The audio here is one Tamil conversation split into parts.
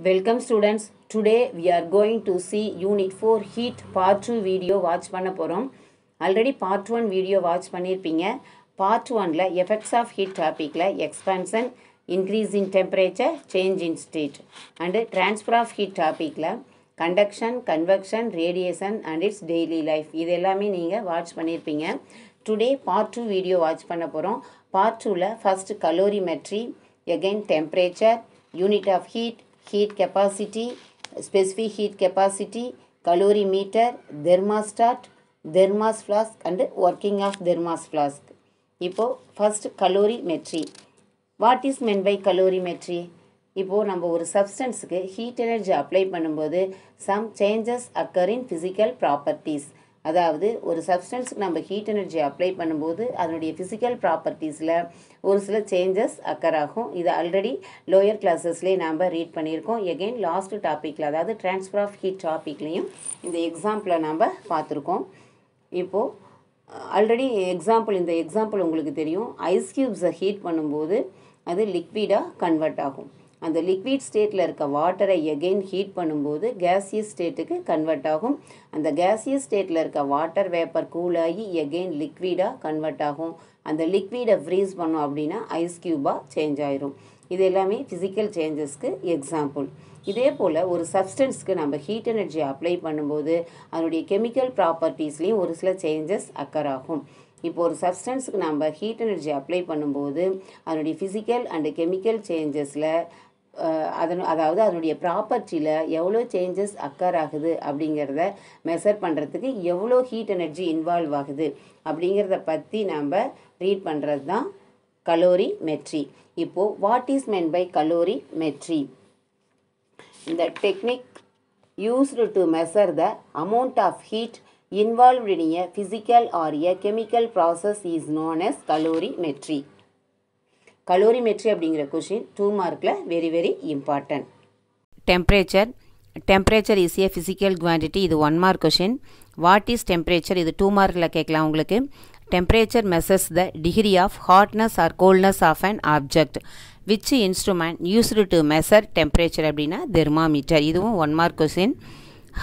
Welcome students. Today we are going to see Unit 4 Heat Part 2 video watch பண்ண போறோம். Already Part 1 video watch பண்ணிருப்பீங்க. Part 1ல effects of heat topicல expansion, increase in temperature, change in state and transfer of heat topicல conduction, convection, radiation and its daily life. இது எல்லாமே நீங்க watch பண்ணிருப்பீங்க. Today Part 2 video watch பண்ண போறோம். Part 2ல first calorimetry, again temperature, unit of heat, heat capacity, specific heat capacity, calorimeter, thermostat, thermos flask and working of thermos flask. இப்போ first calorimetry. What is meant by calorimetry? இப்போ நம்ம ஒரு சப்ஸ்டன்ஸ்க்கு heat energy apply பண்ணும்போது some changes occur in physical properties. அதாவது ஒரு சப்ஸ்டன்ஸ்க்கு நம்ம ஹீட் எனர்ஜி அப்ளை பண்ணும்போது அதனுடைய ஃபிசிக்கல் ப்ராப்பர்ட்டிஸில் ஒரு சில சேஞ்சஸ் அக்கர் ஆகும். இது ஆல்ரெடி லோயர் கிளாஸஸ்லேயே நாம் ரீட் பண்ணியிருக்கோம். எகெயின் லாஸ்ட் டாப்பிக்கில் அதாவது ட்ரான்ஸ்ஃபர் ஆஃப் ஹீட் டாப்பிக்லேயும் இந்த எக்ஸாம்பிளை நாம் பார்த்துருக்கோம். இப்போது ஆல்ரெடி இந்த எக்ஸாம்பிள் உங்களுக்கு தெரியும். ஐஸ் க்யூப்ஸை ஹீட் பண்ணும்போது அது லிக்விடாக கன்வெர்ட் ஆகும். அந்த லிக்விட் ஸ்டேட்டில் இருக்க வாட்டரை எகெயின் ஹீட் பண்ணும்போது கேசியஸ் ஸ்டேட்டுக்கு கன்வெர்ட் ஆகும். அந்த கேசியஸ் ஸ்டேட்டில் இருக்க வாட்டர் வேப்பர் கூலாகி எகெயின் லிக்விடாக கன்வெர்ட் ஆகும். அந்த லிக்விடை ஃப்ரீஸ் பண்ணோம் அப்படின்னா ஐஸ் க்யூபாக சேஞ்ச் ஆயிரும். இது எல்லாமே ஃபிசிக்கல் சேஞ்சஸ்க்கு எக்ஸாம்பிள். இதே போல் ஒரு சப்ஸ்டன்ஸ்க்கு நம்ம ஹீட் எனர்ஜி அப்ளை பண்ணும்போது அதனுடைய கெமிக்கல் ப்ராப்பர்ட்டிஸ்லேயும் ஒரு சில சேஞ்சஸ் அக்கர் ஆகும். இப்போ ஒரு சப்ஸ்டன்ஸுக்கு நம்ம ஹீட் எனர்ஜி அப்ளை பண்ணும்போது அதனுடைய ஃபிசிக்கல் அண்டு கெமிக்கல் சேஞ்சஸில் அதாவது அதனுடைய ப்ராப்பர்ட்டியில் எவ்வளோ சேஞ்சஸ் அக்கர் ஆகுது அப்படிங்கிறத மெஷர் பண்ணுறதுக்கு எவ்வளோ ஹீட் எனர்ஜி இன்வால்வ் ஆகுது அப்படிங்கிறத பற்றி நம்ம ரீட் பண்ணுறது தான் கலோரிமெட்ரி. இப்போது what is meant by calorimetry? இந்த technique used to measure the amount of heat involved in a physical or a chemical process is known as calorimetry. Calorimetry அப்படிங்கிற கொஷின் 2 மார்க்கில் very important. Temperature is a physical quantity. இது 1 mark question. What is temperature? இது 2 மார்க்கில் கேட்கலாம் உங்களுக்கு. Temperature measures the degree of hotness or coldness of an object. Which instrument used to measure temperature அப்படின்னா thermometer. இதுவும் 1 mark question.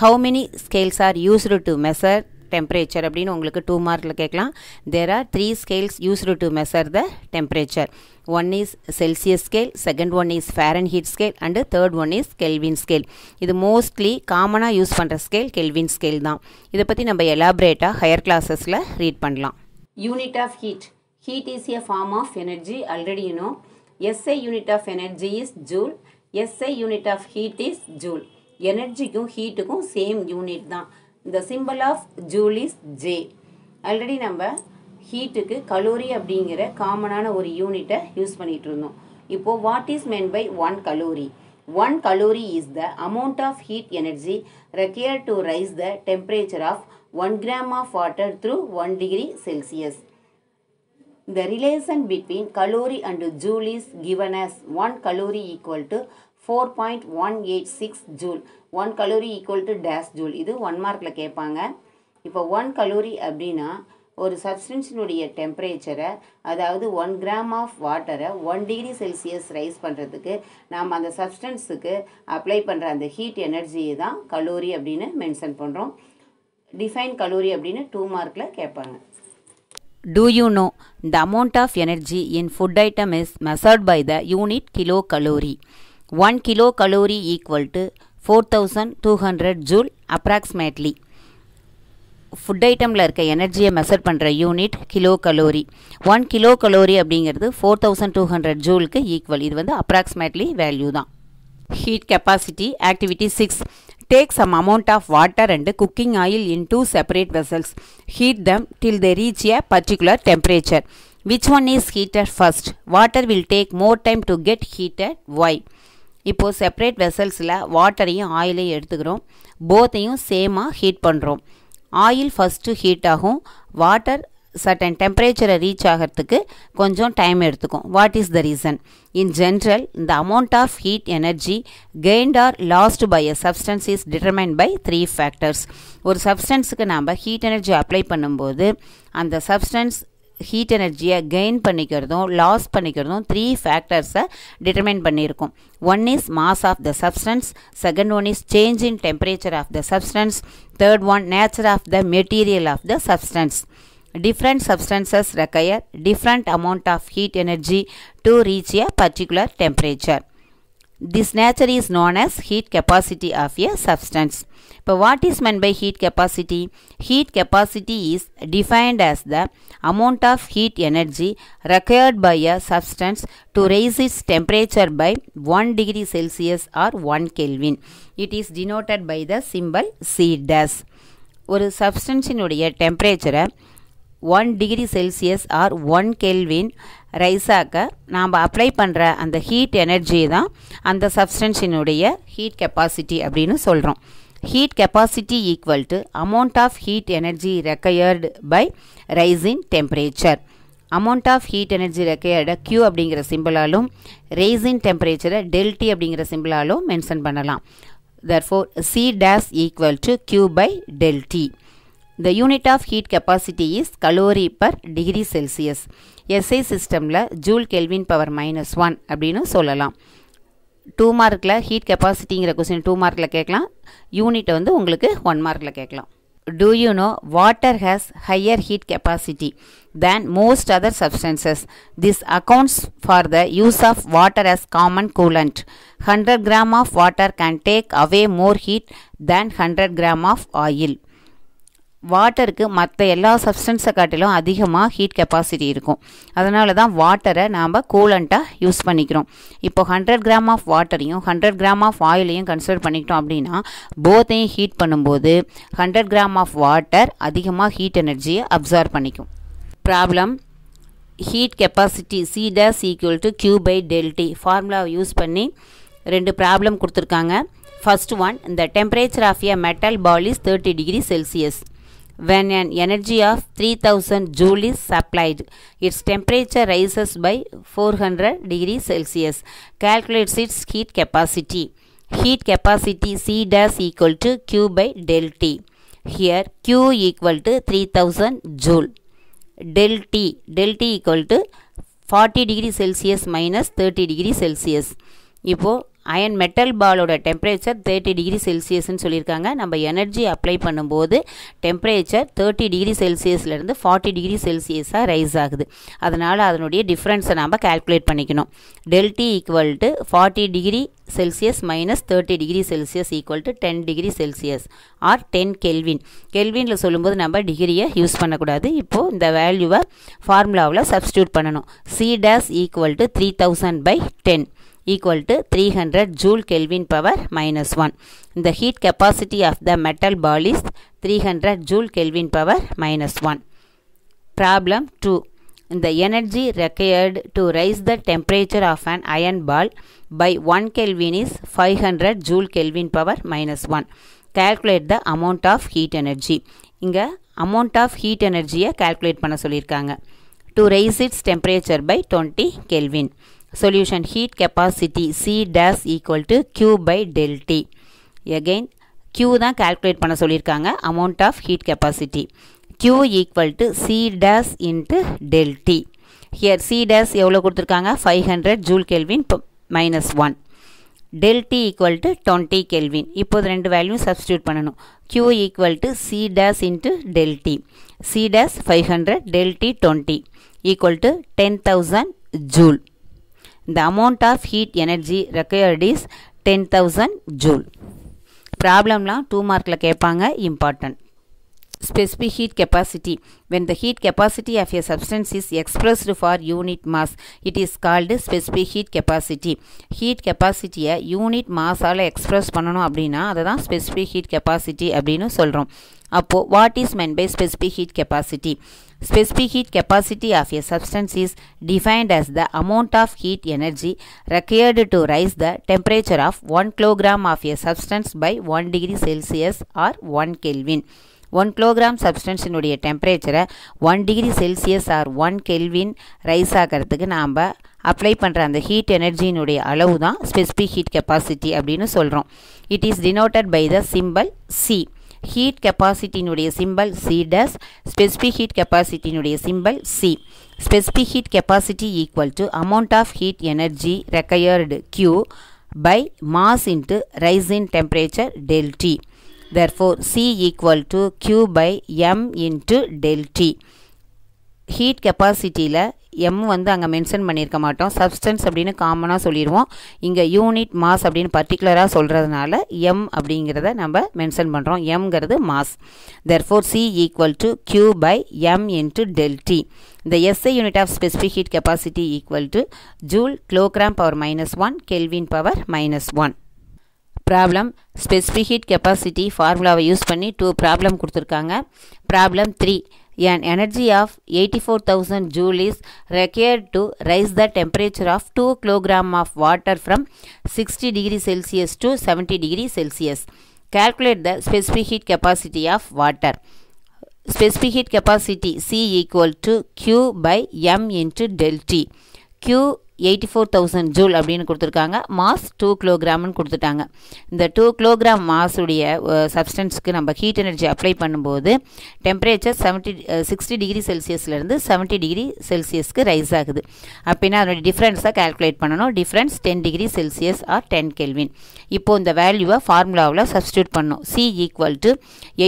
How many scales are used to measure temperature அப்படின்னு உங்களுக்கு 2 மார்க்கில் கேட்கலாம். There are 3 scales used to measure the temperature. One is Celsius scale, second one is Fahrenheit scale and third one is Kelvin scale. இது மோஸ்ட்லி காமனாக யூஸ் பண்ணுற ஸ்கேல் கெல்வின் ஸ்கேல் தான். இதை பற்றி நம்ம எலாபரேட்டாக ஹையர் கிளாஸஸில் ரீட் பண்ணலாம். Unit of heat. Heat is a form of energy. Already you know SI unit of energy is joule. SI unit of heat is joule. எனர்ஜிக்கும் ஹீட்டுக்கும் சேம் யூனிட் தான். இந்த simple of joule is J. Already நம்ம ஹீட்டுக்கு கலோரி அப்படிங்கிற காமனான ஒரு யூனிட்டை யூஸ் பண்ணிகிட்டு இருந்தோம். இப்போது what is meant by 1 calorie? 1 calorie is the amount of heat energy required to rise the temperature of 1 gram of water through 1 degree Celsius. The relation between calorie and joule is given as 1 calorie equal to 4.186 joule. 1 calorie equal to dash joule. இது 1 மார்க்கில் கேட்பாங்க. இப்போ 1 கலோரி அப்படின்னா ஒரு சப்ஸ்டன்ஸினுடைய டெம்பரேச்சரை அதாவது 1 கிராம் ஆஃப் வாட்டரை 1 டிகிரி செல்சியஸ் ரைஸ் பண்ணுறதுக்கு நாம் அந்த சப்ஸ்டன்ஸுக்கு அப்ளை பண்ணுற அந்த ஹீட் எனர்ஜியை தான் கலோரி அப்படின்னு மென்ஷன் பண்ணுறோம். டிஃபைன் கலோரி அப்படின்னு 2 மார்க்கில் கேட்பாங்க. Do you know the amount of energy in food item is measured by the unit kilocalorie? 1 kilocalorie equal to 4200 joule approximately. Food ஐட்டமில் இருக்க எனர்ஜியை மெஷர் பண்ணுற unit kilo calorie. 1 kilo calorie அப்படிங்கிறது 4200 ஜூலுக்கு ஈக்குவல். இது வந்து அப்ராக்சிமேட்லி வேல்யூ தான். Heat capacity. Activity 6. Take some amount of water and cooking oil in 2 separate vessels. Heat them till they reach a particular temperature. Which one is heated first? Water will take more time to get heated. Why? இப்போது செப்பரேட் வெசல்ஸில் வாட்டரையும் ஆயிலையும் எடுத்துக்கிறோம். போத்தையும் சேமாக ஹீட் பண்ணுறோம். ஆயில் ஃபஸ்ட்டு ஹீட் ஆகும். வாட்டர் சர்டன் டெம்பரேச்சரை ரீச் ஆகிறதுக்கு கொஞ்சம் டைம் எடுத்துக்கும். What is the reason? In general இந்த amount of heat energy gained or lost by a substance is determined by 3 factors. ஒரு சப்ஸ்டன்ஸுக்கு நாம் ஹீட் எனர்ஜி அப்ளை பண்ணும்போது அந்த சப்ஸ்டன்ஸ் ஹீட் எனர்ஜியை கெயின் பண்ணிக்கிறதும் லாஸ் பண்ணிக்கிறதும் 3 ஃபேக்டர்ஸை டிட்டர்மைன் பண்ணியிருக்கோம். One is mass of the substance, second one is change in temperature of the substance, third one nature of the material of the substance. Different substances require different amount of heat energy to reach a particular temperature. This nature is known as heat capacity of a substance. But what is meant by heat capacity? Heat capacity is defined as the amount of heat energy required by a substance to raise its temperature by 1 degree Celsius or 1 Kelvin. It is denoted by the symbol C dash. ஒரு சப்ஸ்டன்ஸினுடைய டெம்பரேச்சரை 1 டிகிரி செல்சியஸ் ஆர் 1 கெல்வின் ரைஸாக்க நாம் அப்ளை பண்ணுற அந்த ஹீட் எனர்ஜி தான் அந்த சப்ஸ்டன்ஸினுடைய ஹீட் கெப்பாசிட்டி அப்படின்னு சொல்கிறோம். Heat capacity equal to amount of heat energy required by rising temperature. Amount of heat energy ரெக்வயர்டை Q அப்படிங்கிற சிம்பிளாலும் ரைசிங் டெம்பரேச்சரை ΔT அப்படிங்கிற சிம்பிளாலும் மென்ஷன் பண்ணலாம். Therefore, C dash equal to Q by del T. The unit of heat capacity is calorie per degree Celsius. SI systemல joule Kelvin power minus 1 அப்படின்னு சொல்லலாம். 2 மார்க்கில் ஹீட் கெப்பாசிட்டிங்கிற கொஸ்டின் 2 மார்க்கில் கேட்கலாம். யூனிட் வந்து உங்களுக்கு 1 மார்க்கில் கேட்கலாம். Do you know water has higher heat capacity than most other substances? This accounts for the use of water as common coolant. 100 gram of water can take away more heat than 100 gram of oil. வாட்டருக்கு மற்ற எல்லா சப்ஸ்டன்ஸை காட்டிலும் அதிகமாக ஹீட் கெப்பாசிட்டி இருக்கும். அதனால தான் வாட்டரை நாம் கூலண்ட்டாக யூஸ் பண்ணிக்கிறோம். இப்போ 100 கிராம் ஆஃப் வாட்டரையும் 100 கிராம் ஆஃப் ஆயிலையும் கன்சிடர் பண்ணிக்கிட்டோம் அப்படின்னா போத்தையும் ஹீட் பண்ணும்போது 100 கிராம் ஆஃப் வாட்டர் அதிகமாக ஹீட் எனர்ஜியை அப்சார்ப் பண்ணிக்கும். Problem heat capacity C dash equal to Q by del T ஃபார்முலாவை யூஸ் பண்ணி 2 ப்ராப்ளம் கொடுத்துருக்காங்க. First one, the temperature of a metal ball is 30 degree Celsius. When an energy of 3000 joule is supplied, its temperature rises by 400 degrees Celsius. Calculates its heat capacity. Heat capacity C dash equal to Q by del T. Here Q equal to 3000 joule. Del T equal to 40 degree Celsius minus 30 degree Celsius. இப்போ அயன் மெட்டல் பாலோட டெம்பரேச்சர் 30 டிகிரி செல்சியஸ்ன்னு சொல்லியிருக்காங்க. நம்ம எனர்ஜி அப்ளை பண்ணும்போது டெம்பரேச்சர் 30 டிகிரி செல்சியஸ்லேருந்து 40 டிகிரி செல்சியஸாக ரைஸ் ஆகுது. அதனால் அதனுடைய டிஃப்ரென்ஸை நாம் கால்குலேட் பண்ணிக்கணும். ΔT equal to 40 degree Celsius minus 30 degree Celsius equal to 10 degree Celsius or 10 kelvin. கெல்வினில் சொல்லும்போது நம்ம டிகிரியை யூஸ் பண்ணக்கூடாது. இப்போது இந்த வேல்யூவை ஃபார்முலாவில் சப்ஸ்டியூட் பண்ணணும். C dash equal to 3000 by 10 equal to 300 joule Kelvin power minus 1. The heat capacity of the metal ball is 300 joule Kelvin power minus 1. Problem 2. The energy required to raise the temperature of an iron ball by 1 Kelvin is 500 joule Kelvin power minus 1. Calculate the amount of heat energy. இங்க amount of heat energy calculate பண்ண சொல்லியிருக்காங்க. To raise its temperature by 20 Kelvin. Solution, heat capacity C dash equal to Q by del T. Again Q தான் calculate பண்ண சொல்லியிருக்காங்க. amount of heat capacity. Q equal to C dash into del T. Here C dash எவ்வளோ கொடுத்துருக்காங்க? 500 joule Kelvin minus 1. del T equal to 20 Kelvin. இப்போது ரெண்டு வேல்யூ சப்ஸ்டியூட் பண்ணணும். Q equal to C dash into del T. C dash 500 del T 20 equal to 10,000 joule. The amount of heat energy required is 10,000 joule. Problemலாம் 2 மார்க்கில் கேட்பாங்க. Important. Specific heat capacity. When the heat capacity of a substance is expressed for unit mass, it is called specific heat capacity. Heat capacity unit mass ஆல express பண்ணணும் அப்படின்னா அதுதான் specific heat capacity அப்படின்னு சொல்கிறோம். அப்போ what is meant by specific heat capacity? Specific heat capacity of a substance is defined as the amount of heat energy required to raise the temperature of 1 kilogram of a substance by 1 degree Celsius or 1 Kelvin. 1 kilogram substance இனுடைய டெம்பரேச்சரை 1 degree Celsius or 1 kelvin rise ஆகிறதுக்கு நாம் அப்ளை பண்ணுற அந்த ஹீட் எனர்ஜியினுடைய அளவு தான் ஸ்பெசிஃபிக் ஹீட் கெப்பாசிட்டி அப்படின்னு சொல்கிறோம். It is denoted by the symbol C. Heat கெப்பாசிட்டியினுடைய symbol C dash, specific heat கெப்பாசிட்டியினுடைய symbol C. Specific heat capacity equal to amount of heat energy required Q by mass into rise in temperature del T. Therefore, C equal to Q by M into del T. Heat கெப்பாசிட்டியில் எம் வந்து அங்கே மென்ஷன் பண்ணியிருக்க மாட்டோம், சப்ஸ்டன்ஸ் அப்படின்னு காமனாக சொல்லிடுவோம். இங்கே யூனிட் மாஸ் அப்படின்னு பர்டிகுலராக சொல்கிறதுனால எம் அப்படிங்கிறத நம்ம மென்ஷன் பண்ணுறோம். எம்ங்கிறது mass. Therefore, C equal to Q by M into del T. The SI unit of specific heat capacity equal to Joule kilogram power minus 1 Kelvin power minus 1. Problem specific heat capacity ஃபார்முலாவை யூஸ் பண்ணி 2 ப்ராப்ளம் கொடுத்துருக்காங்க. Problem 3, an energy of 84,000 joule is required to raise the temperature of 2 kg of water from 60 degree Celsius to 70 degree Celsius. Calculate the specific heat capacity of water. Specific heat capacity C equal to Q by M into del T. Q 84,000 joule அப்படின்னு கொடுத்துருக்காங்க. மாஸ் 2 கிலோகிராம்னு கொடுத்துட்டாங்க. இந்த 2 கிலோகிராம் மாஸுடைய சப்ஸ்டன்ஸுக்கு நம்ம ஹீட் எனர்ஜி அப்ளை பண்ணும்போது டெம்பரேச்சர் 60 டிகிரி செல்சியஸ்லேருந்து 70 டிகிரி செல்சியஸ்க்கு ரைஸ் ஆகுது. அப்படின்னா அதனுடைய டிஃப்ரென்ஸை கால்குலேட் பண்ணணும். Difference 10 degree Celsius or 10 kelvin. இப்போது இந்த வேல்யூவை ஃபார்முலாவில் சப்ஸ்டியூட் பண்ணணும். C equal to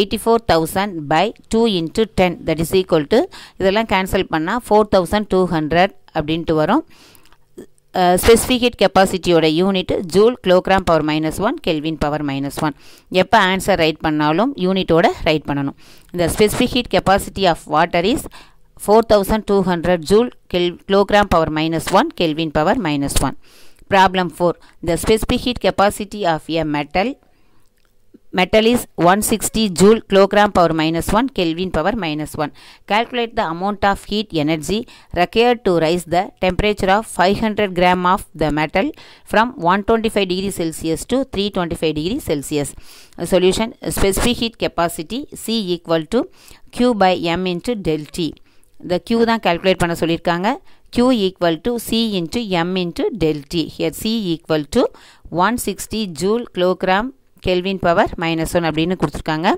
84,000 by 2 into 10 that is equal to இதெல்லாம் கேன்சல் பண்ணால் 4,200 அப்படின்ட்டு வரும். ஸ்பெசிஃபிக் ஹீட் கெப்பாசிட்டியோட unit joule kilogram power minus 1 kelvin power minus 1. எப்போ ஆன்சர் ரைட் பண்ணாலும் யூனிட்டோட ரைட் பண்ணணும். இந்த specific heat capacity of water is 4,200 joule kilogram power minus 1 kelvin power minus 1. Problem 4, the specific heat capacity of a metal is 160 joule kilogram power minus 1 Kelvin power minus 1. Calculate the amount of heat energy required to raise the temperature of 500 gram of the metal from 125 degree Celsius to 325 degree Celsius. Solution, specific heat capacity C equal to Q by M into del T. The Q தான் calculate பண்ண சொல்லியிருக்காங்க. Q equal to C into M into del T. Here C equal to 160 joule kilogram kelvin power minus 1 அப்படின்னு கொடுத்துருக்காங்க.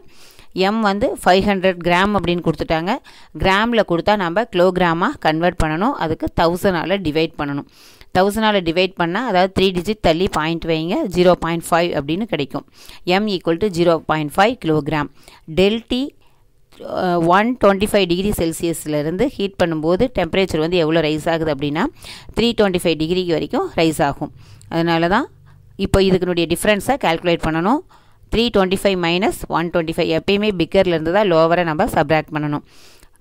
எம் வந்து 500 கிராம் அப்படின்னு கொடுத்துட்டாங்க. கிராமில் கொடுத்தா நம்ம கிலோகிராமாக கன்வெர்ட் பண்ணணும். அதுக்கு 1000ஆல் டிவைட் பண்ணணும். 1000ஆல் டிவைட் பண்ணால் அதாவது 3 டிஜிட் தள்ளி பாயிண்ட் வைங்க 0.5 அப்படின்னு கிடைக்கும். M equal to 0.5 kilogram. Del T 125 degree செல்சியஸ்லேருந்து ஹீட் பண்ணும்போது டெம்பரேச்சர் வந்து எவ்வளோ ரைஸ் ஆகுது அப்படின்னா 325 டிகிரி வரைக்கும் ரைஸ் ஆகும். அதனால தான் இப்போ இதுக்குனுடைய டிஃப்ரென்ஸை கால்குலேட் பண்ணணும். 325 மைனஸ் 125 எப்பயுமே பிக்கர்லேருந்து தான் லோவரை நம்ம சப்ராக்ட் பண்ணணும்.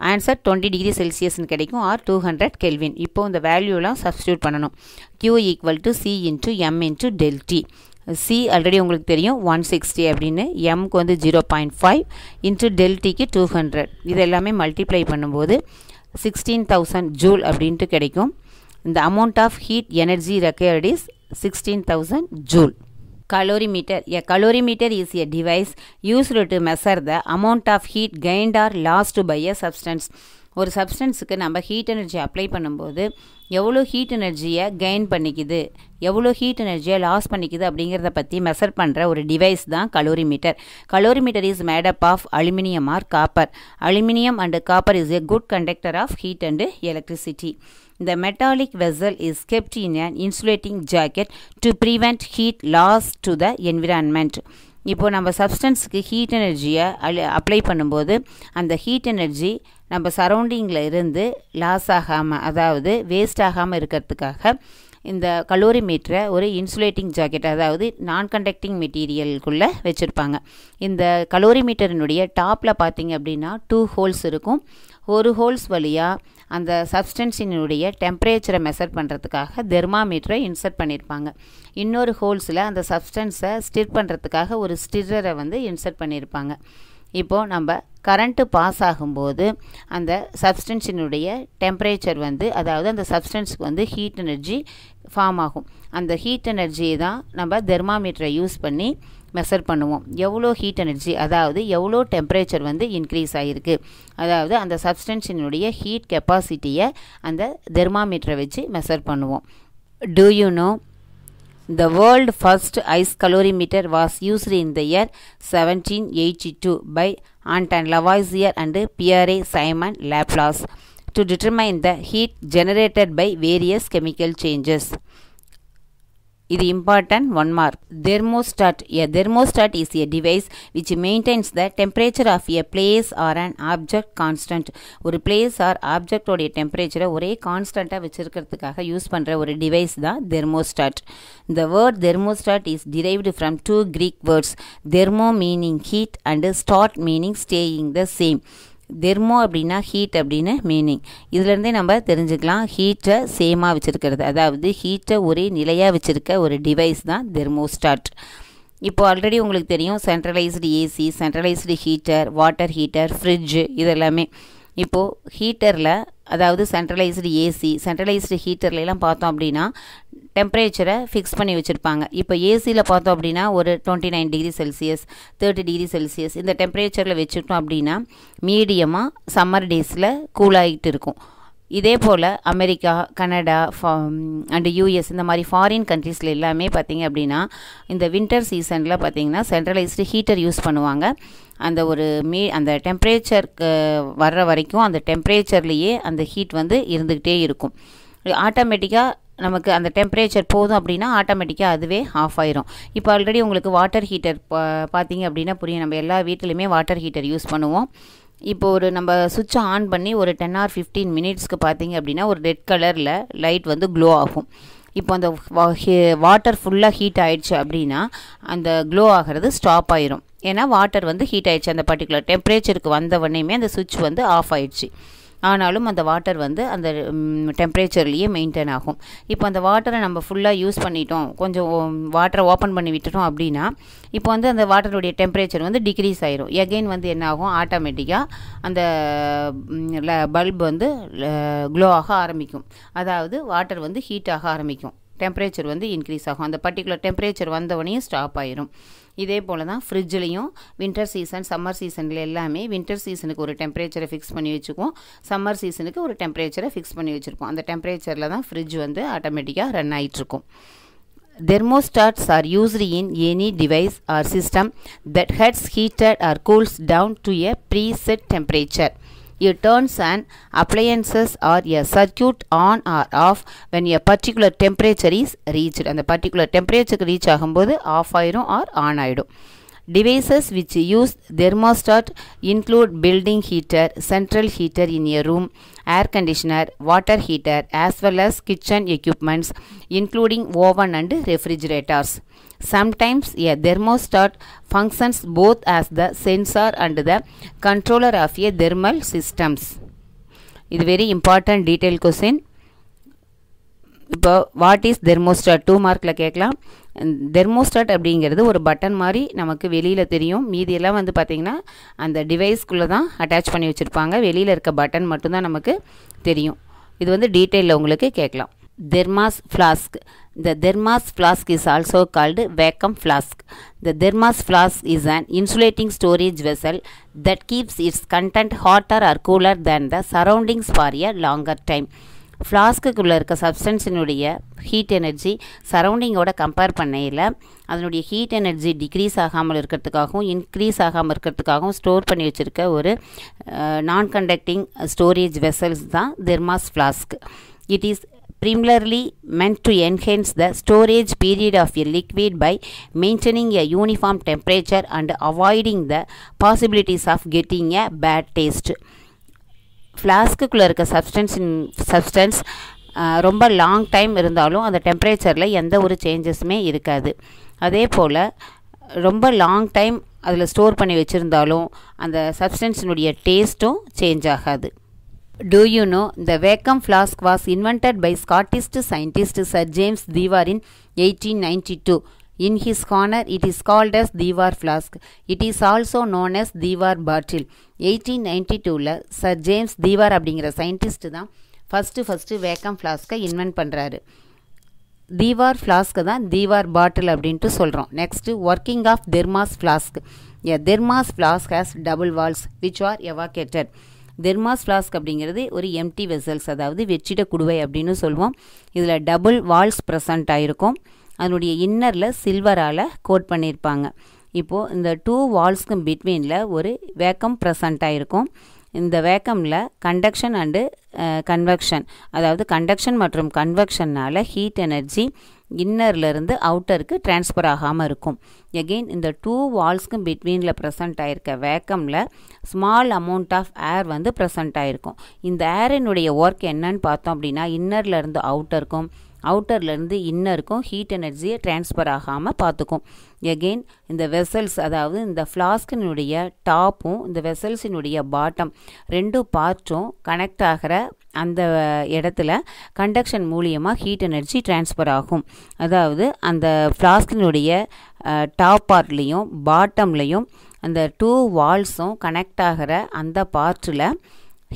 ஆன்சர் 20 டிகிரி செல்சியஸ்னு கிடைக்கும் ஆர் 200 கெல்வின். இப்போ இந்த வேல்யூலாம் சப்ஸ்டியூட் பண்ணணும். Q equal to C into M into del T. C already உங்களுக்கு தெரியும் 160 அப்படின்னு, எம்க்கு வந்து 0.5 இன்ட்டு del Tக்கு 200. இது எல்லாமே மல்டிப்ளை பண்ணும்போது 16,000 ஜூல் அப்படின்ட்டு கிடைக்கும். இந்த amount of heat energy required is 16,000 joule. Calorimeter. A calorimeter is a device used to measure the amount of heat gained or lost by a substance. ஒரு சப்ஸ்டன்ஸுக்கு நம்ம ஹீட் எனர்ஜி அப்ளை பண்ணும்போது எவ்வளோ ஹீட் எனர்ஜியை கெயின் பண்ணிக்குது, எவ்வளோ ஹீட் எனர்ஜியை லாஸ் பண்ணிக்குது அப்படிங்கிறத பற்றி மெஷர் பண்ணுற ஒரு டிவைஸ் தான் calorimeter. Calorimeter is made up of aluminium or copper. Aluminium and copper is a good conductor of heat and electricity. The metallic vessel is kept in an insulating jacket to prevent heat loss to the environment. இப்போது நம்ம சப்ஸ்டன்ஸுக்கு ஹீட் எனர்ஜியை அப்ளை பண்ணும்போது அந்த ஹீட் எனர்ஜி நம்ம சரௌண்டிங்கில் இருந்து லாஸ் ஆகாமல், அதாவது வேஸ்ட் ஆகாமல் இருக்கிறதுக்காக இந்த கலோரிமீட்டரை ஒரு இன்சுலேட்டிங் ஜாக்கெட், அதாவது நான் கண்டக்டிங் மெட்டீரியலுக்குள்ளே வச்சுருப்பாங்க. இந்த கலோரிமீட்டரினுடைய டாப்பில் பார்த்தீங்க அப்படின்னா 2 ஹோல்ஸ் இருக்கும். ஒரு ஹோல்ஸ் வழியாக அந்த சப்ஸ்டன்ஸினுடைய டெம்பரேச்சரை மெஷர் பண்ணுறதுக்காக தெர்மாமீட்டரை இன்சர்ட் பண்ணியிருப்பாங்க. இன்னொரு ஹோல்ஸில் அந்த சப்ஸ்டன்ஸை ஸ்டிர் பண்ணுறதுக்காக ஒரு ஸ்டிரரை வந்து இன்சர்ட் பண்ணியிருப்பாங்க. இப்போது நம்ம கரண்ட்டு பாஸ் ஆகும்போது அந்த சப்ஸ்டன்ஸினுடைய டெம்பரேச்சர் வந்து, அதாவது அந்த சப்ஸ்டன்ஸுக்கு வந்து ஹீட் எனர்ஜி ஃபார்ம் ஆகும். அந்த ஹீட் எனர்ஜியை தான் நம்ம தெர்மாமீட்டரை யூஸ் பண்ணி மெஷர் பண்ணுவோம். எவ்வளோ ஹீட் எனர்ஜி, அதாவது எவ்வளோ டெம்பரேச்சர் வந்து இன்க்ரீஸ் ஆகிருக்கு, அதாவது அந்த சப்ஸ்டன்ஸினுடைய ஹீட் கெப்பாசிட்டியை அந்த தெர்மாமீட்டரை வச்சு மெஷர் பண்ணுவோம். Do you know The world first ice calorimeter was used in the year 1782 by Anton Lavoisier and Pierre Simon Laplace to determine the heat generated by various chemical changes. இது important 1 mark. Thermostat. A thermostat is a device which maintains the temperature of a place or an object constant. ஒரு place or object உடைய temperature ஒரே கான்ஸ்டண்ட்டாக வச்சிருக்கிறதுக்காக யூஸ் பண்ணுற ஒரு டிவைஸ் தான் thermostat. The word thermostat is derived from two Greek words, thermo meaning heat and stat meaning staying the same. Thermo அப்படின்னா ஹீட் அப்படின்னு மீனிங். இதுலேருந்தே நம்ம தெரிஞ்சுக்கலாம் ஹீட்டை சேமாக வச்சுருக்கிறது, அதாவது ஹீட்டை ஒரே நிலையாக வச்சுருக்க ஒரு டிவைஸ் தான் தெர்மோஸ்டாட். இப்போது ஆல்ரெடி உங்களுக்கு தெரியும் centralised AC, centralised heater, water heater, fridge இதெல்லாமே. இப்போது ஹீட்டரில் அதாவது சென்ட்ரலைஸ்டு ஏசி, சென்ட்ரலைஸ்டு ஹீட்டர்லாம் பார்த்தோம் அப்படின்னா டெம்பரேச்சரை ஃபிக்ஸ் பண்ணி வச்சுருப்பாங்க. இப்போ ஏசியில் பார்த்தோம் அப்படின்னா ஒரு 29 டிகிரி செல்சியஸ், 30 டிகிரி செல்சியஸ் இந்த டெம்பரேச்சரில் வச்சுட்டோம் அப்படின்னா மீடியமாக சம்மர் டேஸில் கூலாகிட்டு இருக்கும். இதே போல் அமெரிக்கா, கனடா அண்டு யூஎஸ் இந்த மாதிரி ஃபாரின் கண்ட்ரீஸில் எல்லாமே பார்த்திங்க அப்படின்னா இந்த வின்டர் சீசனில் பார்த்திங்கன்னா சென்ட்ரலைஸ்டு ஹீட்டர் யூஸ் பண்ணுவாங்க. அந்த ஒரு அந்த டெம்பரேச்சருக்கு வர்ற வரைக்கும் அந்த டெம்பரேச்சர்லேயே அந்த ஹீட் வந்து இருந்துக்கிட்டே இருக்கும். ஆட்டோமேட்டிக்காக நமக்கு அந்த டெம்பரேச்சர் போதும் அப்படின்னா ஆட்டோமேட்டிக்காக அதுவே ஆஃப் ஆயிரும். இப்போ ஆல்ரெடி உங்களுக்கு வாட்டர் ஹீட்டர் பார்த்தீங்க அப்படின்னா புரியும், நம்ம எல்லா வீட்டிலையுமே வாட்டர் ஹீட்டர் யூஸ் பண்ணுவோம். இப்போ ஒரு நம்ம சுவிட்சை ஆன் பண்ணி ஒரு 10 or 15 மினிட்ஸ்க்கு பார்த்தீங்க அப்படின்னா ஒரு ரெட் கலரில் லைட் வந்து க்ளோ ஆகும். இப்போ அந்த வாட்டர் ஃபுல்லாக ஹீட் ஆகிடுச்சு அப்படின்னா அந்த க்ளோ ஆகிறது ஸ்டாப் ஆயிரும். ஏன்னா வாட்டர் வந்து ஹீட் ஆகிடுச்சு, அந்த பர்டிகுலர் டெம்பரேச்சருக்கு வந்த உடனேயுமே அந்த சுவிட்ச் வந்து ஆஃப் ஆயிடுச்சு. ஆனாலும் அந்த வாட்டர் வந்து அந்த டெம்பரேச்சர்லேயே மெயின்டைன் ஆகும். இப்போ அந்த வாட்டரை நம்ம ஃபுல்லாக யூஸ் பண்ணிட்டோம், கொஞ்சம் வாட்டரை ஓப்பன் பண்ணி விட்டுட்டோம் அப்படின்னா இப்போ வந்து அந்த வாட்டருடைய டெம்பரேச்சர் வந்து டிக்ரீஸ் ஆயிரும். எகெயின் வந்து என்ன ஆகும், ஆட்டோமேட்டிக்காக அந்த பல்ப் வந்து க்ளோ ஆக ஆரம்பிக்கும். அதாவது வாட்டர் வந்து ஹீட் ஆக ஆரம்பிக்கும், டெம்பரேச்சர் வந்து இன்க்ரீஸ் ஆகும். அந்த பர்டிகுலர் டெம்பரேச்சர் வந்தவனையும் ஸ்டாப் ஆயிரும். இதே போல் தான் ஃப்ரிட்ஜ்லேயும் வின்டர் சீசன், சம்மர் சீசனில் எல்லாமே வின்டர் சீசனுக்கு ஒரு டெம்பரேச்சரை ஃபிக்ஸ் பண்ணி வச்சுக்குவோம், சம்மர் சீசனுக்கு ஒரு டெம்பரேச்சரை ஃபிக்ஸ் பண்ணி வச்சுருக்கோம். அந்த டெம்பரேச்சரில் தான் ஃப்ரிட்ஜ் வந்து ஆட்டோமேட்டிக்காக run ஆகிட்டுருக்கும். Thermostats are used in any device or system that gets heated or cools down to a preset temperature. It turns an appliances or a circuit on or off when a particular temperature is reached. அந்த particular temperature reach ஆகும்போது ஆஃப் ஆயிடும் or on ஆயிடும். Devices which use thermostat include building heater, central heater in a room, air conditioner, water heater, as well as kitchen equipments including oven and refrigerators. Sometimes a thermostat functions both as the sensor and the controller of a thermal systems. இது very important detail question. இப்போ வாட் இஸ் தெர்மோஸ்டாட் 2 மார்க்கில் கேட்கலாம். தெர்மோஸ்டாட் அப்படிங்கிறது ஒரு பட்டன் மாதிரி நமக்கு வெளியில் தெரியும், மீதியெல்லாம் வந்து பார்த்திங்கன்னா அந்த டிவைஸ்க்குள்ளே தான் அட்டாச் பண்ணி வச்சுருப்பாங்க, வெளியில் இருக்க பட்டன் மட்டும்தான் நமக்கு தெரியும். இது வந்து டீட்டெயிலில் உங்களுக்கு கேட்கலாம். Thermos flask. The thermos flask is also called vacuum flask. The thermos flask is an insulating storage vessel that keeps its content hotter or cooler than the surroundings for a longer time. ஃப்ளாஸ்க்குள்ளே இருக்க சப்ஸ்டன்ஸினுடைய ஹீட் எனர்ஜி சரௌண்டிங்கோட கம்பேர் பண்ணையில் அதனுடைய ஹீட் எனர்ஜி டிக்ரீஸ் ஆகாமல் இருக்கிறதுக்காகவும் இன்க்ரீஸ் ஆகாமல் இருக்கிறதுக்காகவும் ஸ்டோர் பண்ணி வச்சுருக்க ஒரு நான் கண்டக்டிங் ஸ்டோரேஜ் வெசல்ஸ் தான் thermos flask. It is primarily meant to enhance the storage period of a liquid by maintaining a uniform temperature and avoiding the possibilities of getting a bad taste. ஃப்ளாஸ்க்குள்ளே இருக்க சப்ஸ்டன்ஸ் ரொம்ப லாங் டைம் இருந்தாலும் அந்த டெம்பரேச்சரில் எந்த ஒரு சேஞ்சஸுமே இருக்காது. அதே போல் ரொம்ப லாங் டைம் அதில் ஸ்டோர் பண்ணி வச்சுருந்தாலும் அந்த சப்ஸ்டன்ஸினுடைய டேஸ்ட்டும் சேஞ்ச் ஆகாது. Do you know the vacuum flask was invented by Scottish scientist Sir James Dewar in 1892. In his honor, it is called as Dewar flask. It is also known as Dewar bottle. 1892ல Sir James Dewar அப்படிங்கிற சயின்டிஸ்ட் தான் ஃபஸ்ட்டு வேக்கம் ஃப்ளாஸ்க்கை இன்வென்ட் பண்ணுறாரு. தீவார் ஃப்ளாஸ்க்கு தான் தீவார் பாட்டில் அப்படின்ட்டு சொல்கிறோம். Next working of thermos flask. A thermos flask has double walls which are evacuated. Thermos flask அப்படிங்கிறது ஒரு எம்டி வெசல்ஸ், அதாவது வெற்றிட குடுவை அப்படின்னு சொல்லுவோம். இதில் டபுள் வால்ஸ் ப்ரெசண்ட் ஆகிருக்கும். அதனுடைய இன்னரில் சில்வரால் கோட் பண்ணியிருப்பாங்க. இப்போது இந்த 2 வால்ஸ்க்கும் பிட்வீனில் ஒரு வேக்கம் ப்ரெசண்ட் ஆகிருக்கும். இந்த வேக்கமில் கண்டக்ஷன் அண்டு கன்வெக்ஷன், அதாவது கண்டக்ஷன் மற்றும் கன்வெக்ஷனால் ஹீட் எனர்ஜி இன்னர்லேருந்து அவுட்டருக்கு ட்ரான்ஸ்ஃபர் ஆகாமல் இருக்கும். எகெயின் இந்த 2 வால்ஸ்க்கும் பிட்வீனில் ப்ரெசண்ட் ஆகிருக்க வேக்கமில் ஸ்மால் அமௌண்ட் ஆஃப் ஏர் வந்து ப்ரெசண்ட் ஆகிருக்கும். இந்த ஏரினுடைய ஒர்க் என்னன்னு பார்த்தோம் அப்படின்னா, இன்னர்லேருந்து அவுட்டருக்கும் அவுட்டர்லேருந்து இன்னருக்கும் ஹீட் எனர்ஜியை ட்ரான்ஸ்ஃபர் ஆகாமல் பார்த்துக்கும். எகெயின் இந்த வெசல்ஸ், அதாவது இந்த ஃப்ளாஸ்கினுடைய டாப்பும் இந்த வெசல்ஸினுடைய பாட்டம் 2 பார்ட்டும் கனெக்ட் ஆகிற அந்த இடத்துல கண்டக்ஷன் மூலியமாக ஹீட் எனர்ஜி ட்ரான்ஸ்ஃபர் ஆகும். அதாவது அந்த ஃப்ளாஸ்கினுடைய டாப் பார்ட்லேயும் பாட்டம்லேயும் அந்த 2 வால்ஸும் கனெக்ட் ஆகிற அந்த பார்ட்டில்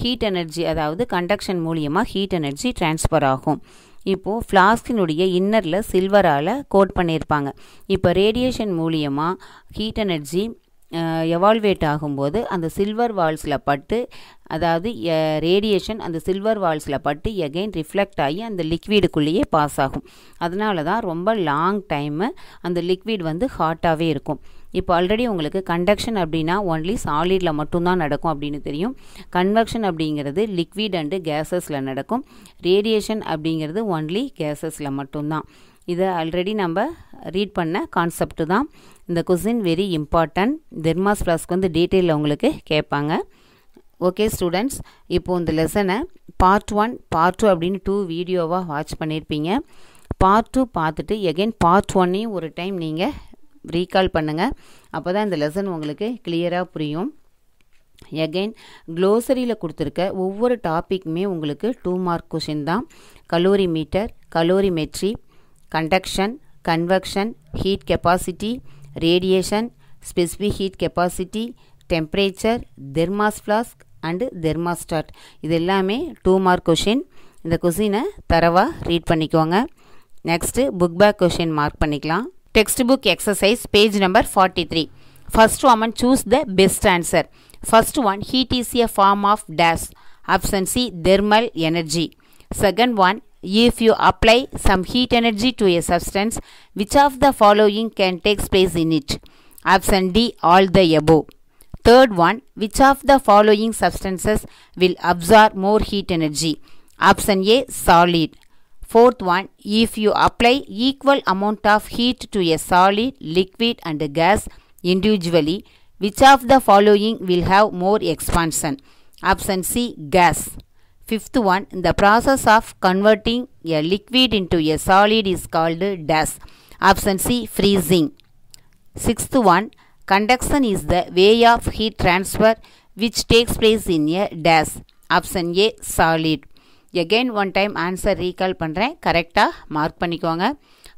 ஹீட் எனர்ஜி, அதாவது கண்டக்ஷன் மூலியமாக ஹீட் எனர்ஜி ட்ரான்ஸ்ஃபர் ஆகும். இப்போது ஃப்ளாஸ்கினுடைய இன்னரில் சில்வரால் கோட் பண்ணியிருப்பாங்க. இப்போ ரேடியேஷன் மூலியமாக ஹீட் எனர்ஜி எவால்வேட் ஆகும்போது அந்த சில்வர் வால்ஸில் பட்டு, அதாவது ரேடியேஷன் அந்த சில்வர் வால்ஸில் பட்டு எகெயின் ரிஃப்ளெக்ட் ஆகி அந்த லிக்விடுக்குள்ளேயே பாஸ் ஆகும். அதனால தான் ரொம்ப லாங் டைமு அந்த லிக்விட் வந்து ஹாட்டாகவே இருக்கும். இப்போ ஆல்ரெடி உங்களுக்கு கண்டக்ஷன் அப்படின்னா ஒன்லி சாலிடில் மட்டும்தான் நடக்கும் அப்படின்னு தெரியும். கன்வெக்ஷன் அப்படிங்கிறது லிக்விட் அண்டு கேஸஸில் நடக்கும். ரேடியேஷன் அப்படிங்கிறது ஒன்லி கேஸஸில் மட்டும்தான். இதை ஆல்ரெடி நம்ம ரீட் பண்ண கான்செப்ட் தான். இந்த question very important. Thermos flask வந்து டீட்டெயிலில் உங்களுக்கு கேட்பாங்க. ஓகே ஸ்டூடெண்ட்ஸ், இப்போது இந்த லெசனை பார்ட் 1 பார்ட் 2 அப்படின்னு 2 வீடியோவாக வாட்ச் பண்ணியிருப்பீங்க. பார்ட் 2 பார்த்துட்டு எகெயின் பார்ட் 1ஐயும் ஒரு டைம் நீங்கள் ரீகால் பண்ணுங்கள். அப்போ தான் இந்த லெசன் உங்களுக்கு கிளியராக புரியும். எகெயின் க்ளோசரியில் கொடுத்துருக்க ஒவ்வொரு டாப்பிக்குமே உங்களுக்கு 2 மார்க் கொஷின் தான். Calorimeter, calorimetry, conduction, convection, heat capacity, radiation, specific heat capacity, temperature, thermos flask and thermostat, இது எல்லாமே 2 மார்க் கொஷின். இந்த கொஷினை தரவாக ரீட் பண்ணிக்கோங்க. Next book back question mark பண்ணிக்கலாம். Textbook exercise page number 43. First one, choose the best answer. First one, heat is a form of dash. Option C, thermal energy. Second one, if you apply some heat energy to a substance, which of the following can take place in it? Option D, all the above. Third one, which of the following substances will absorb more heat energy? Option A, solid. Fourth one, if you apply equal amount of heat to a solid, liquid and gas individually, which of the following will have more expansion? Option C, gas. Fifth one, the process of converting a liquid into a solid is called dash. Option C, freezing. Sixth one, conduction is the way of heat transfer which takes place in a dash. Option A, solid. Again one time answer recall பண்ணுறேன், கரெக்டாக மார்க் பண்ணிக்கோங்க.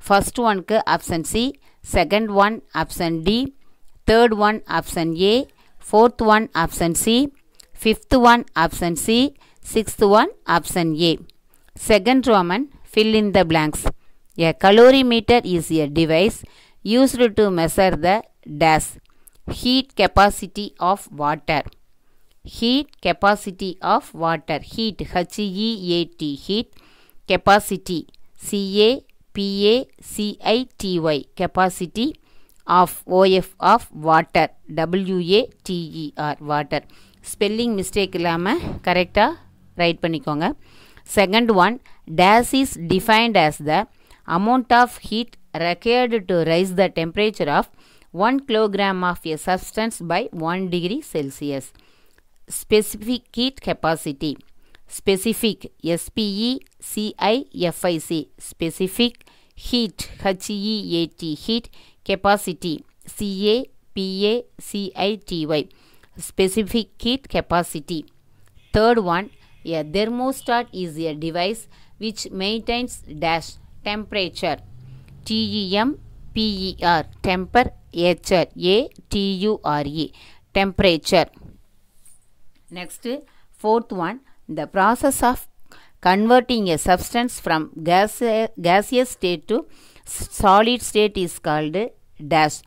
ஃபர்ஸ்ட் ஒன்க்கு option C, second one option D, third one option A, fourth one option C, fifth one option C, sixth one option A. Second Roman, fill in the blanks. A calorimeter is a device used to measure the dash heat capacity of water. Heat capacity of water. Heat, H-E-A-T, heat. Capacity, C-A-P-A-C-I-T-Y, capacity of O-F of water, W-A-T-E-R, water. Spelling mistake இல்லாமல் கரெக்டாக ரைட் பண்ணிக்கோங்க. Second one, dash is defined as the amount of heat required to raise the temperature of 1 kilogram of a substance by 1 degree Celsius. Specific heat capacity. Specific, S-P-E-C-I-F-I-C, specific heat, H-E-A-T, heat. Capacity, C-A-P-A-C-I-T-Y, specific heat capacity. Third one, a thermostat is a device which maintains dash temperature, T-E-M-P-E-R, temperature, A-T-U-R-E, temperature. Next, fourth one, the process of converting a substance from gaseous state to solid state is called dash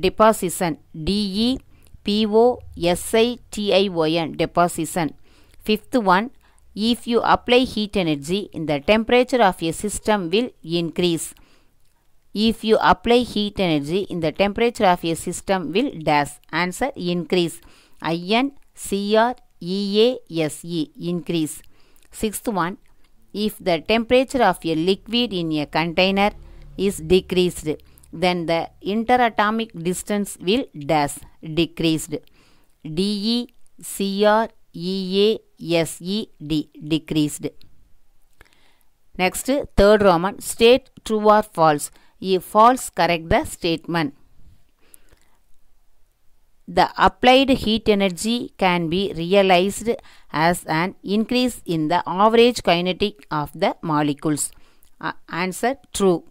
deposition, D-E-P-O-S-I-T-I-O-N, deposition. Fifth one, if you apply heat energy, the temperature of a system will increase. If you apply heat energy in the temperature of a system will dash. Answer increase. INCREASE increase. Sixth one, if the temperature of a liquid in a container is decreased, then the interatomic distance will dash decreased. DECREASED decreased. Next, third Roman, state true or false. If false, correct the statement. The applied heat energy can be realized as an increase in the average kinetic of the molecules. Answer true.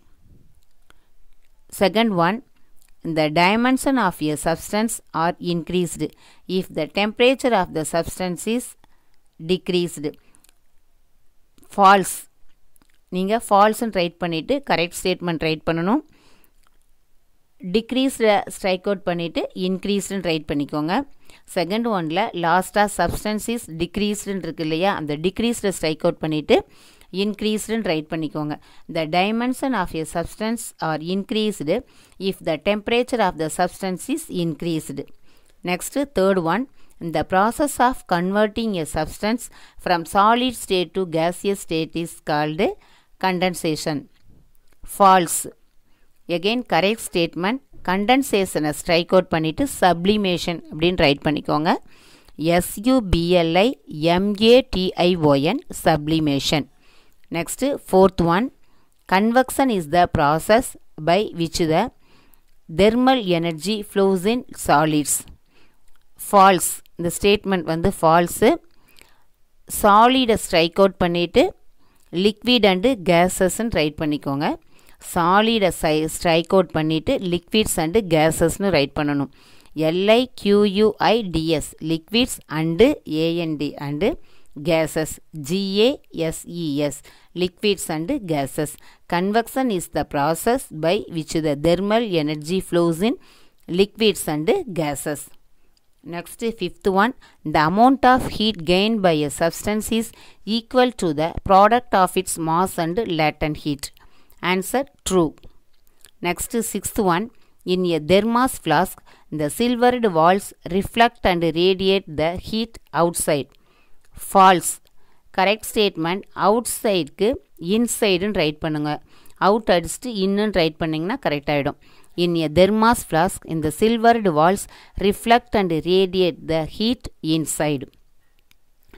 Second one, the dimension of a substance are increased if the temperature of the substance is decreased. False. நீங்கள் ஃபால்ஸ்ன்னு ரைட் பண்ணிவிட்டு கரெக்ட் ஸ்டேட்மெண்ட் ரைட் பண்ணணும். டிக்ரீஸ்டு ஸ்ட்ரைக் அவுட் பண்ணிவிட்டு இன்க்ரீஸ்டுன்னு ரைட் பண்ணிக்கோங்க. செகண்ட் ஒனில் லாஸ்ட்டாக சப்ஸ்டன்ஸ் இஸ் டிக்ரீஸ்டுன்னு இருக்கு இல்லையா, அந்த டிக்ரீஸ்டு ஸ்ட்ரைக் அவுட் பண்ணிவிட்டு இன்க்ரீஸ்டுன்னு ரைட் பண்ணிக்கோங்க. The dimension of a substance are increased if the temperature of the substance is increased. Next third one, the process of converting a substance from solid state to gaseous state is called condensation. False. Again correct statement. Condensation strike out பண்ணிட்டு sublimation அப்படின்னு ரைட் பண்ணிக்கோங்க. SUBLIMATION sublimation. Next fourth one, convection is the process by which the thermal energy flows in solids. False. இந்த ஸ்டேட்மெண்ட் வந்து ஃபால்ஸு. சாலிடை ஸ்ட்ரைக் அவுட் பண்ணிவிட்டு லிக்விட் அண்டு கேஸஸ்ன்னு ரைட் பண்ணிக்கோங்க. சாலிடை ஸ்ட்ரைக் அவுட் பண்ணிவிட்டு லிக்விட்ஸ் அண்டு கேஸஸ்ன்னு ரைட் பண்ணணும். LIQUIDS liquids and AND and gases GASES liquids and gases. Convection is the process by which the thermal energy flows in liquids and gases. Next, fifth one, the amount of heat gained by a substance is equal to the product of its mass and latent heat. Answer true. Next, sixth one, in a thermos flask, the silvered walls reflect and radiate the heat outside. False. Correct statement, outside க்கு inside ன்னு ரைட் பண்ணுங்க. அவுட் அடிச்சுட்டு இன்னுன்னு ரைட் பண்ணிங்கன்னா கரெக்ட் ஆகிடும். In a thermos flask, in the silvered walls reflect and radiate the heat inside.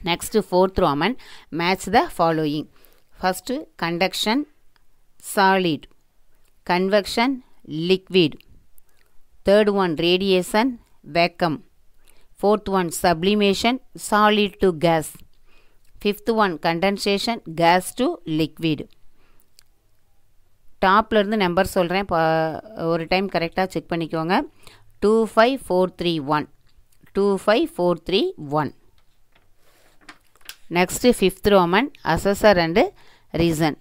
Next, fourth Roman, match the following. First, conduction, solid. Convection, liquid. Third one, radiation, vacuum. Fourth one, sublimation, solid to gas. Fifth one, condensation, gas to liquid. டாப்பில் இருந்து நம்பர் சொல்கிறேன், ஒரு டைம் கரெக்டாக செக் பண்ணிக்கோங்க. 25431 25431. Next fifth roman, assertion and reason.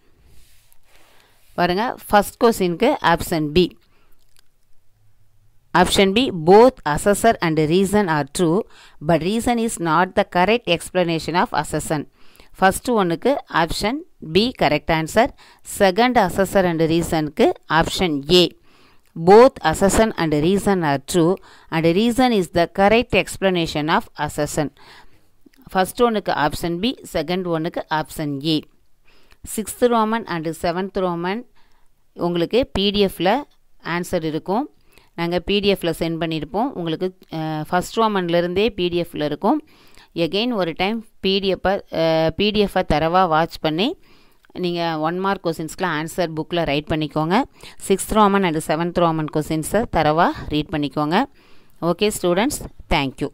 பாருங்கள், ஃபஸ்ட் கொஸ்டினுக்கு option B. Option B, both assessor and reason are true, but reason is not the correct explanation of assertion. First one க்கு option B correct answer. Second, assessor and reason க்கு option A. Both assertion and reason are true, and reason is the correct explanation of assertion. First one க்கு option B, second one க்கு option A. Sixth Roman and seventh Roman உங்களுக்கு பிடிஎஃப்பில் ஆன்சர் இருக்கும். நாங்கள் பிடிஎஃப்பில் சென்ட் பண்ணியிருப்போம். உங்களுக்கு ஃபஸ்ட் ரோமன்லேருந்தே பிடிஎஃப்பில் இருக்கும். எகெயின் ஒரு டைம் பிடிஎஃப்பை தரவாக வாட்ச் பண்ணி நீங்கள் 1 மார்க் கொஸ்டின்ஸ்க்குலாம் ஆன்சர் புக்கில் ரைட் பண்ணிக்கோங்க. 6th Roman and 7th Roman கொஸ்டின்ஸை தரவாக ரீட் பண்ணிக்கோங்க. Okay students, thank you.